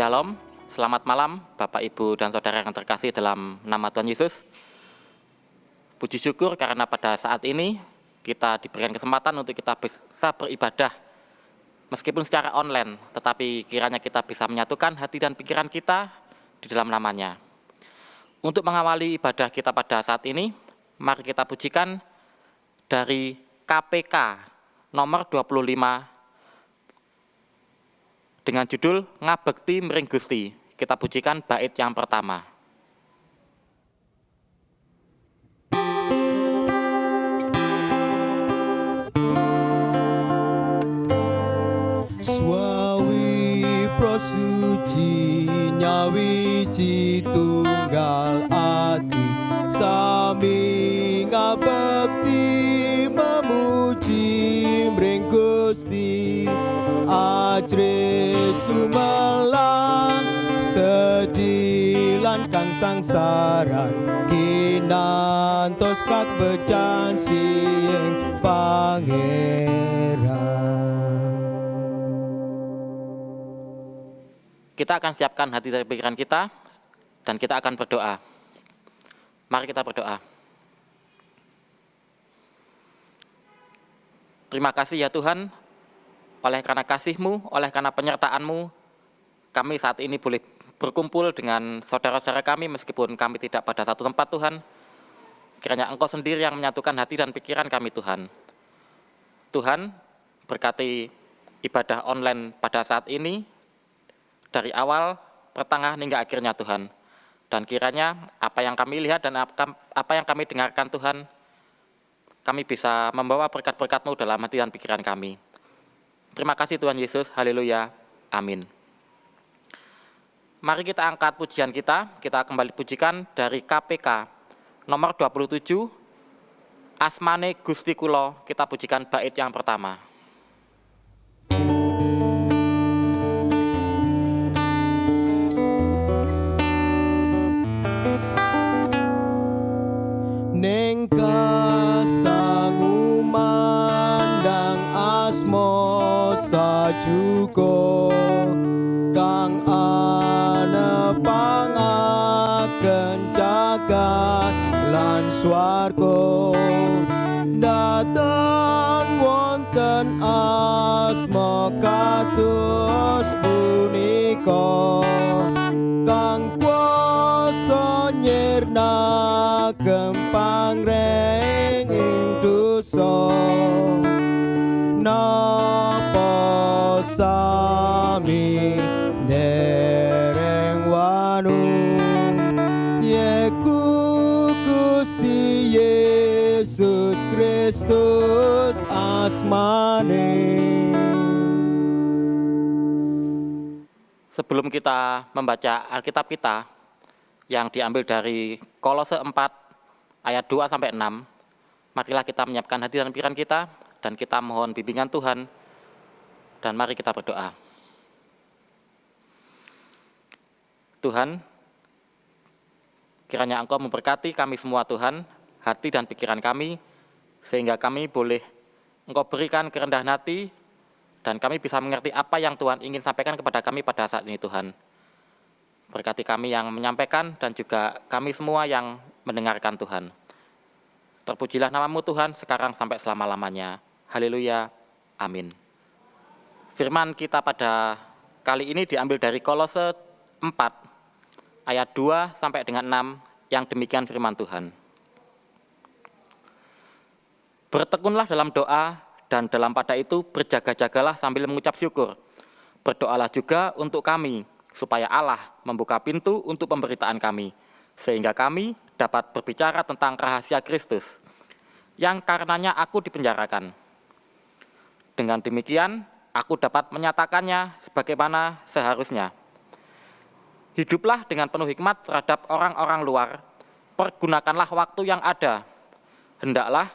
Shalom, selamat malam Bapak, Ibu, dan Saudara yang terkasih dalam nama Tuhan Yesus. Puji syukur karena pada saat ini kita diberikan kesempatan untuk kita bisa beribadah meskipun secara online, tetapi kiranya kita bisa menyatukan hati dan pikiran kita di dalam namanya. Untuk mengawali ibadah kita pada saat ini, mari kita pujikan dari KPK nomor 25 dengan judul Ngabekti Mring Gusti. Kita pujikan bait yang pertama. Swawi prosuci nyawiji tunggal ati sami ngabekti memuji mring Gusti ajre sumelang sedilan kang sangsaran kinantos kak bejan sing pangeran. Kita akan siapkan hati dan pikiran kita dan kita akan berdoa. Mari kita berdoa. Terima kasih ya Tuhan, oleh karena kasih-Mu, oleh karena penyertaan-Mu, kami saat ini boleh berkumpul dengan saudara-saudara kami meskipun kami tidak pada satu tempat Tuhan. Kiranya Engkau sendiri yang menyatukan hati dan pikiran kami Tuhan. Tuhan, berkati ibadah online pada saat ini, dari awal, pertengahan hingga akhirnya Tuhan. Dan kiranya apa yang kami lihat dan apa yang kami dengarkan Tuhan, kami bisa membawa berkat-berkat-Mu dalam hati dan pikiran kami. Terima kasih Tuhan Yesus, haleluya, amin. Mari kita angkat pujian kita kembali pujikan dari KPK nomor 27, Asmane Gusti Kula, kita pujikan bait yang pertama. Neng kasangu mandang asmo sajuko kang anepangaken jagat lan swarga dateng wonten asma kados punika kang kuasa nyirna gempang reng ing dosa napa sami dereng wanu yeku Gusti Yesus Kristus asmane. Sebelum kita membaca Alkitab kita yang diambil dari Kolose 4 ayat 2-6, marilah kita menyiapkan hati dan pikiran kita dan kita mohon bimbingan Tuhan dan mari kita berdoa. Tuhan, kiranya Engkau memberkati kami semua Tuhan, hati dan pikiran kami, sehingga kami boleh Engkau berikan kerendahan hati dan kami bisa mengerti apa yang Tuhan ingin sampaikan kepada kami pada saat ini Tuhan. Berkati kami yang menyampaikan dan juga kami semua yang mendengarkan Tuhan. Terpujilah nama-Mu Tuhan sekarang sampai selama-lamanya. Haleluya. Amin. Firman kita pada kali ini diambil dari Kolose 4 ayat 2 sampai dengan 6 yang demikian firman Tuhan. Bertekunlah dalam doa dan dalam pada itu berjaga-jagalah sambil mengucap syukur. Berdoalah juga untuk kami, supaya Allah membuka pintu untuk pemberitaan kami, sehingga kami dapat berbicara tentang rahasia Kristus, yang karenanya aku dipenjarakan. Dengan demikian, aku dapat menyatakannya sebagaimana seharusnya. Hiduplah dengan penuh hikmat terhadap orang-orang luar, pergunakanlah waktu yang ada. Hendaklah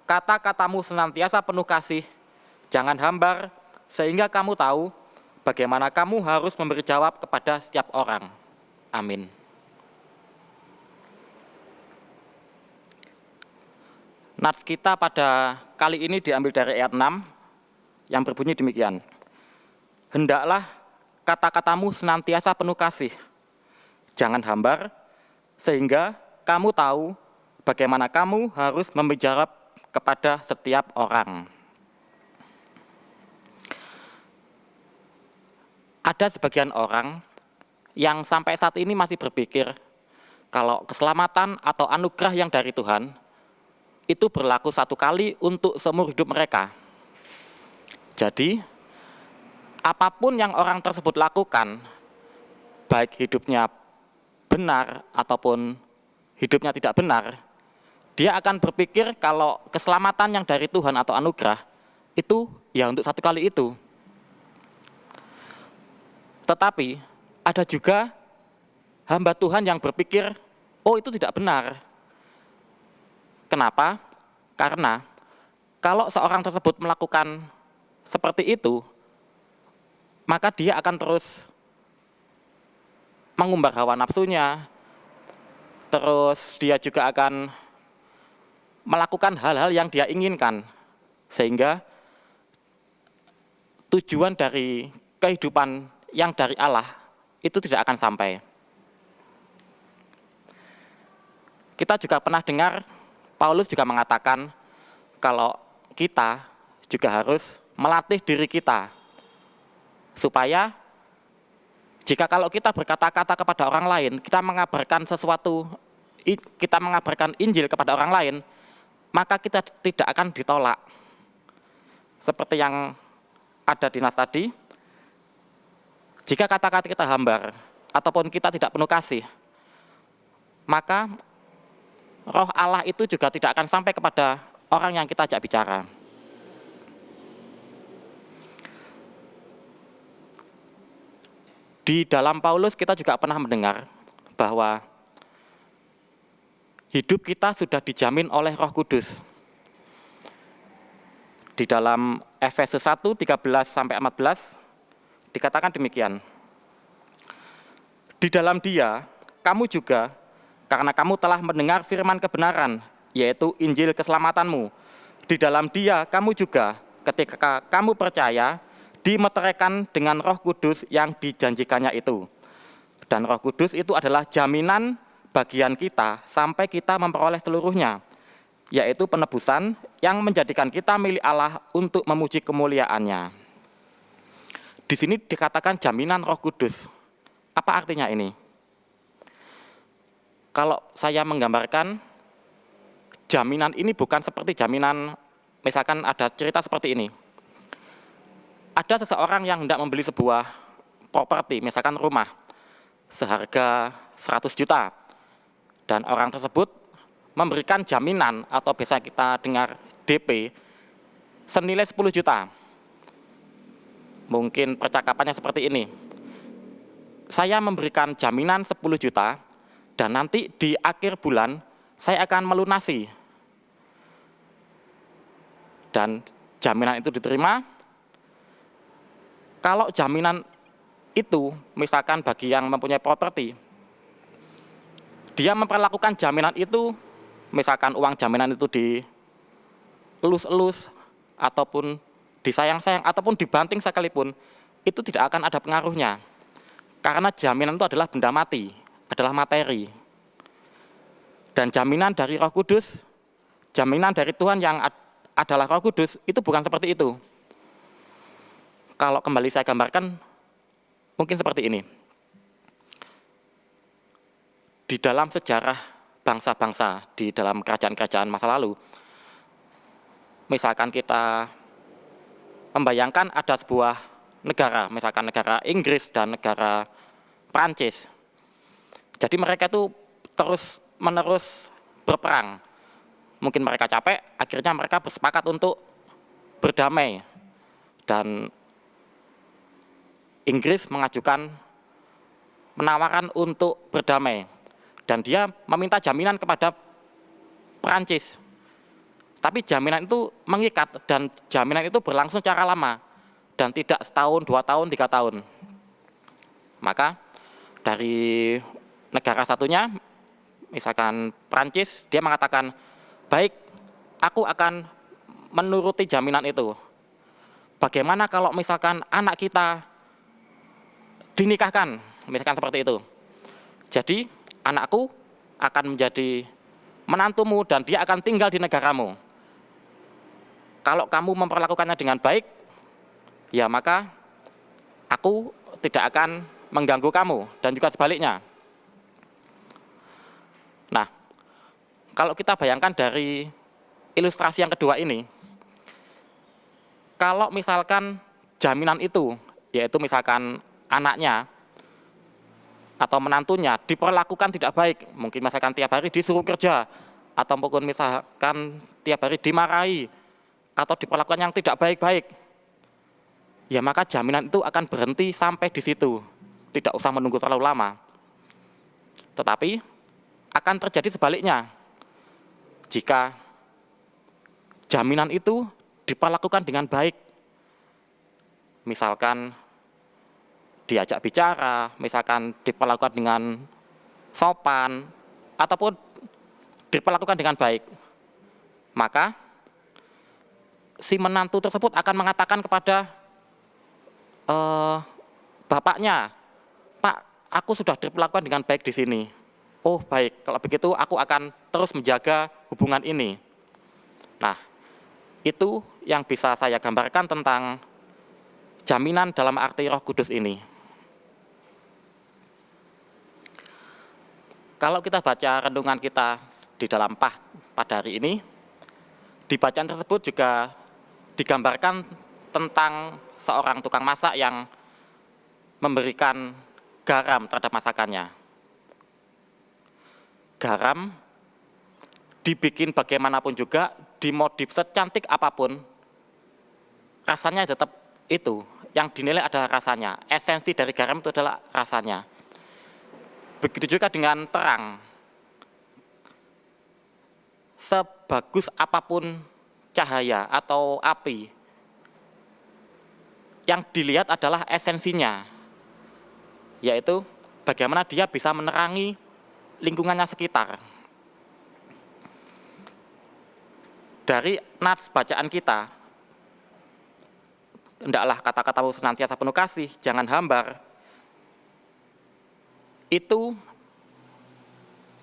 kata-katamu senantiasa penuh kasih, jangan hambar, sehingga kamu tahu bagaimana kamu harus memberi jawab kepada setiap orang. Amin. Nats kita pada kali ini diambil dari ayat 6 yang berbunyi demikian. Hendaklah kata-katamu senantiasa penuh kasih. Jangan hambar, sehingga kamu tahu bagaimana kamu harus menjawab kepada setiap orang. Ada sebagian orang yang sampai saat ini masih berpikir kalau keselamatan atau anugerah yang dari Tuhan itu berlaku satu kali untuk seumur hidup mereka. Jadi, apapun yang orang tersebut lakukan, baik hidupnya benar ataupun hidupnya tidak benar, dia akan berpikir kalau keselamatan yang dari Tuhan atau anugerah itu ya untuk satu kali itu. Tetapi ada juga hamba Tuhan yang berpikir, oh itu tidak benar. Kenapa? Karena kalau seorang tersebut melakukan seperti itu, maka dia akan terus mengumbar hawa nafsunya, terus dia juga akan melakukan hal-hal yang dia inginkan, sehingga tujuan dari kehidupan yang dari Allah itu tidak akan sampai. Kita juga pernah dengar Paulus juga mengatakan kalau kita juga harus melatih diri kita supaya jika kalau kita berkata-kata kepada orang lain, kita mengabarkan sesuatu, kita mengabarkan Injil kepada orang lain, maka kita tidak akan ditolak. Seperti yang ada di nas tadi, jika kata-kata kita hambar ataupun kita tidak penuh kasih, maka Roh Allah itu juga tidak akan sampai kepada orang yang kita ajak bicara. Di dalam Paulus kita juga pernah mendengar bahwa hidup kita sudah dijamin oleh Roh Kudus. Di dalam Efesus 1, 13-14 dikatakan demikian. Di dalam Dia, kamu juga, karena kamu telah mendengar firman kebenaran, yaitu Injil keselamatanmu. Di dalam Dia, kamu juga, ketika kamu percaya, dimeteraikan dengan Roh Kudus yang dijanjikannya itu. Dan Roh Kudus itu adalah jaminan bagian kita sampai kita memperoleh seluruhnya, yaitu penebusan yang menjadikan kita milik Allah untuk memuji kemuliaan-Nya. Di sini dikatakan jaminan Roh Kudus. Apa artinya ini? Kalau saya menggambarkan, jaminan ini bukan seperti jaminan, misalkan ada cerita seperti ini. Ada seseorang yang hendak membeli sebuah properti, misalkan rumah, seharga 100 juta. Dan orang tersebut memberikan jaminan atau biasa kita dengar DP senilai 10 juta. Mungkin percakapannya seperti ini. Saya memberikan jaminan 10 juta, dan nanti di akhir bulan saya akan melunasi. Dan jaminan itu diterima. Kalau jaminan itu, misalkan bagi yang mempunyai properti, dia memperlakukan jaminan itu, misalkan uang jaminan itu dielus-elus, ataupun disayang-sayang, ataupun dibanting sekalipun, itu tidak akan ada pengaruhnya. Karena jaminan itu adalah benda mati, adalah materi. Dan jaminan dari Roh Kudus, jaminan dari Tuhan yang adalah Roh Kudus, itu bukan seperti itu. Kalau kembali saya gambarkan, mungkin seperti ini. Di dalam sejarah bangsa-bangsa, di dalam kerajaan-kerajaan masa lalu, misalkan kita membayangkan ada sebuah negara, misalkan negara Inggris dan negara Prancis. Jadi mereka itu terus-menerus berperang. Mungkin mereka capek, akhirnya mereka bersepakat untuk berdamai. Dan Inggris mengajukan penawaran untuk berdamai. Dan dia meminta jaminan kepada Prancis. Tapi jaminan itu mengikat dan jaminan itu berlangsung secara lama. Dan tidak setahun, 2 tahun, 3 tahun. Maka dari negara satunya, misalkan Prancis, dia mengatakan, baik, aku akan menuruti jaminan itu. Bagaimana kalau misalkan anak kita dinikahkan, misalkan seperti itu. Jadi anakku akan menjadi menantumu dan dia akan tinggal di negaramu. Kalau kamu memperlakukannya dengan baik, ya maka aku tidak akan mengganggu kamu, dan juga sebaliknya. Nah, kalau kita bayangkan dari ilustrasi yang kedua ini, kalau misalkan jaminan itu, yaitu misalkan anaknya atau menantunya diperlakukan tidak baik, mungkin misalkan tiap hari disuruh kerja, atau mungkin misalkan tiap hari dimarahi, atau diperlakukan yang tidak baik-baik, ya maka jaminan itu akan berhenti sampai di situ, tidak usah menunggu terlalu lama. Tetapi akan terjadi sebaliknya, jika jaminan itu diperlakukan dengan baik, misalkan diajak bicara, misalkan diperlakukan dengan sopan, ataupun diperlakukan dengan baik, maka si menantu tersebut akan mengatakan kepada bapaknya, "Pak, aku sudah diperlakukan dengan baik di sini." "Oh baik, kalau begitu aku akan terus menjaga hubungan ini." Nah, itu yang bisa saya gambarkan tentang jaminan dalam arti Roh Kudus ini. Kalau kita baca renungan kita di dalam pada hari ini, di bacaan tersebut juga digambarkan tentang seorang tukang masak yang memberikan garam terhadap masakannya. Garam dibikin bagaimanapun juga, dimodif secantik apapun, rasanya tetap itu. Yang dinilai adalah rasanya. Esensi dari garam itu adalah rasanya. Begitu juga dengan terang. Sebagus apapun cahaya atau api, yang dilihat adalah esensinya, yaitu bagaimana dia bisa menerangi lingkungannya sekitar. Dari nats bacaan kita, hendaklah kata-katamu senantiasa penuh kasih, jangan hambar, itu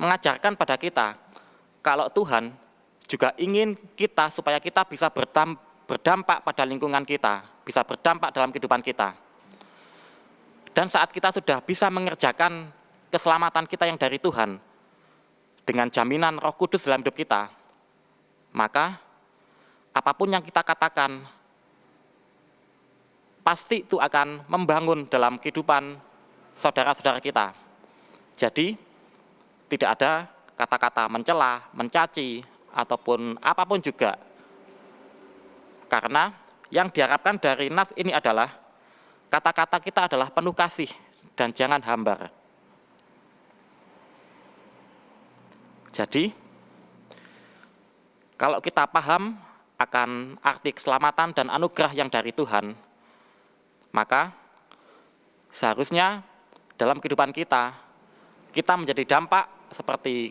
mengajarkan pada kita kalau Tuhan juga ingin kita supaya kita bisa berdampak pada lingkungan kita, bisa berdampak dalam kehidupan kita. Dan saat kita sudah bisa mengerjakan keselamatan kita yang dari Tuhan dengan jaminan Roh Kudus dalam hidup kita, maka apapun yang kita katakan pasti itu akan membangun dalam kehidupan saudara-saudara kita. Jadi tidak ada kata-kata mencela, mencaci, ataupun apapun juga. Karena yang diharapkan dari nas ini adalah kata-kata kita adalah penuh kasih dan jangan hambar. Jadi kalau kita paham akan arti keselamatan dan anugerah yang dari Tuhan, maka seharusnya dalam kehidupan kita menjadi dampak seperti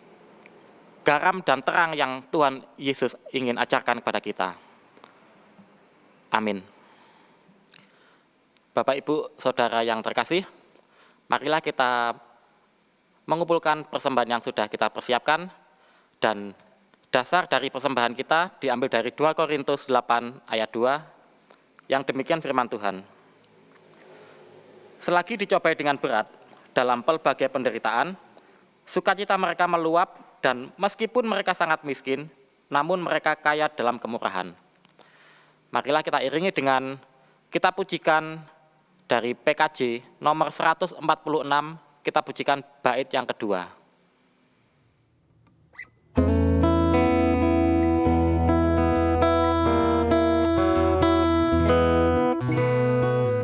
garam dan terang yang Tuhan Yesus ingin ajarkan kepada kita. Amin. Bapak, Ibu, Saudara yang terkasih, marilah kita mengumpulkan persembahan yang sudah kita persiapkan, dan dasar dari persembahan kita diambil dari 2 Korintus 8 ayat 2, yang demikian firman Tuhan. Selagi dicobai dengan berat dalam pelbagai penderitaan, sukacita mereka meluap, dan meskipun mereka sangat miskin, namun mereka kaya dalam kemurahan. Marilah kita iringi dengan kitab pujikan dari PKJ nomor 146, kita pujikan bait yang kedua.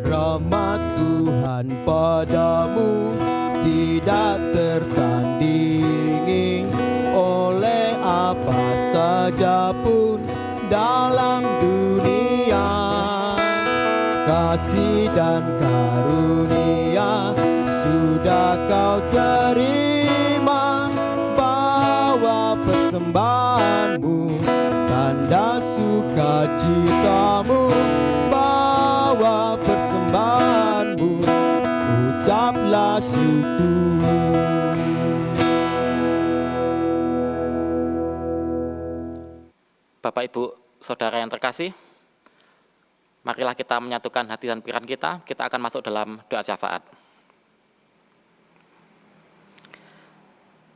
Rahmat Tuhan padamu tidak tertandingi oleh apa saja pun dalam dunia. Kasih dan karunia sudah kau terima, bawa persembahanmu, tanda sukacitamu, bawa persembahanmu, ucap ucaplah syukur. Bapak, Ibu, Saudara yang terkasih, marilah kita menyatukan hati dan pikiran kita. Kita akan masuk dalam doa syafaat.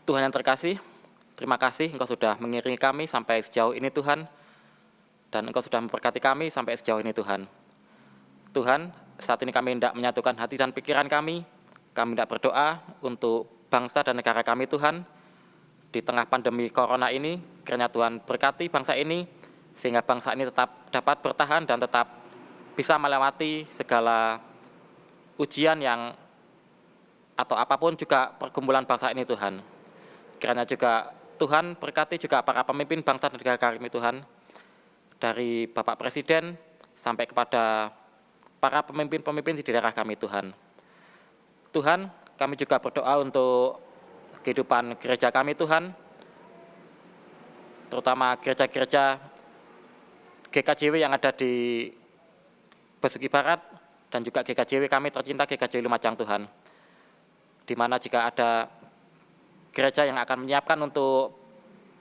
Tuhan yang terkasih, terima kasih Engkau sudah mengiringi kami sampai sejauh ini Tuhan, dan Engkau sudah memberkati kami sampai sejauh ini Tuhan. Tuhan, saat ini kami hendak menyatukan hati dan pikiran kami hendak berdoa untuk bangsa dan negara kami Tuhan. Di tengah pandemi corona ini, kiranya Tuhan berkati bangsa ini, sehingga bangsa ini tetap dapat bertahan dan tetap bisa melewati segala ujian yang atau apapun juga pergumulan bangsa ini Tuhan. Kiranya juga Tuhan berkati juga para pemimpin bangsa dan negara kami Tuhan, dari Bapak Presiden sampai kepada para pemimpin-pemimpin di daerah kami Tuhan. Tuhan, kami juga berdoa untuk kehidupan gereja kami Tuhan, terutama gereja-gereja GKJW yang ada di Besuki Barat dan juga GKJW kami tercinta GKJW Lumajang Tuhan, di mana jika ada gereja yang akan menyiapkan untuk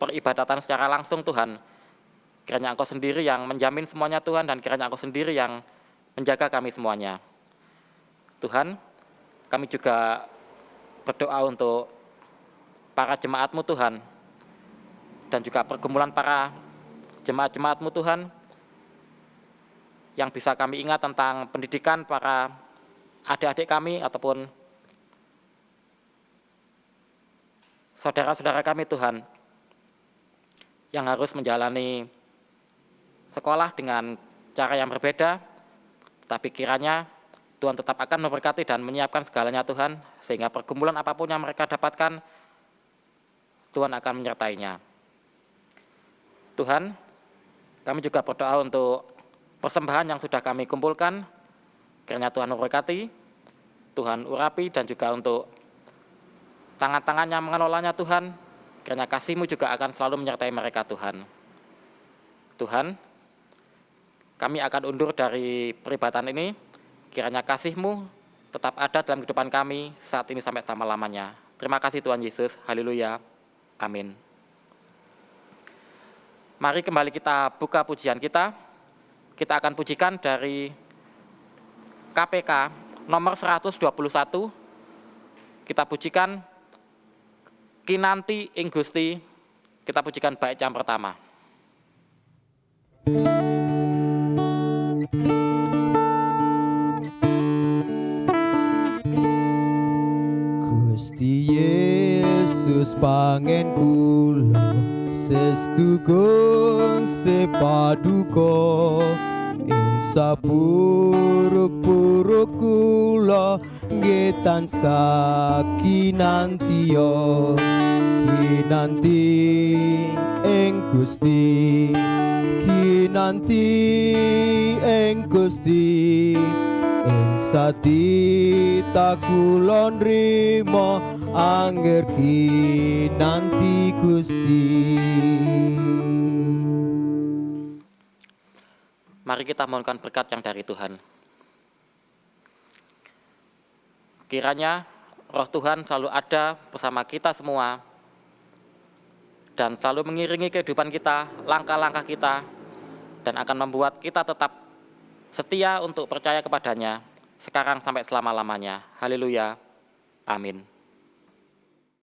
peribadatan secara langsung Tuhan, kiranya Engkau sendiri yang menjamin semuanya Tuhan, dan kiranya Engkau sendiri yang menjaga kami semuanya. Tuhan, kami juga berdoa untuk para jemaat-Mu Tuhan, dan juga pergumulan para jemaat-jemaat-Mu Tuhan, yang bisa kami ingat tentang pendidikan para adik-adik kami ataupun saudara-saudara kami Tuhan, yang harus menjalani sekolah dengan cara yang berbeda, tapi kiranya Tuhan tetap akan memberkati dan menyiapkan segalanya Tuhan, sehingga pergumulan apapun yang mereka dapatkan, Tuhan akan menyertainya. Tuhan, kami juga berdoa untuk persembahan yang sudah kami kumpulkan, kiranya Tuhan memberkati, Tuhan urapi, dan juga untuk tangan-tangan yang mengelolanya Tuhan, kiranya kasih-Mu juga akan selalu menyertai mereka Tuhan. Tuhan, kami akan undur dari peribadatan ini, kiranya kasih-Mu tetap ada dalam kehidupan kami saat ini sampai selama-lamanya. Terima kasih Tuhan Yesus, haleluya, amin. Mari kembali kita buka pujian kita. Kita akan pujikan dari KPK nomor 121. Kita pujikan Kinanti ing Gusti. Kita pujikan bait yang pertama. Gusti Yesus pangen kula sestugun sepaduka, ing sapuruk-puruk kula nggih tansah kinantiya. Kinanti ing Gusti, kinanti ing Gusti, ing satita kula nrimo angger kinanti Gusti. Mari kita mohonkan berkat yang dari Tuhan. Kiranya Roh Tuhan selalu ada bersama kita semua dan selalu mengiringi kehidupan kita, langkah-langkah kita, dan akan membuat kita tetap setia untuk percaya kepadanya sekarang sampai selama-lamanya. Haleluya. Amin.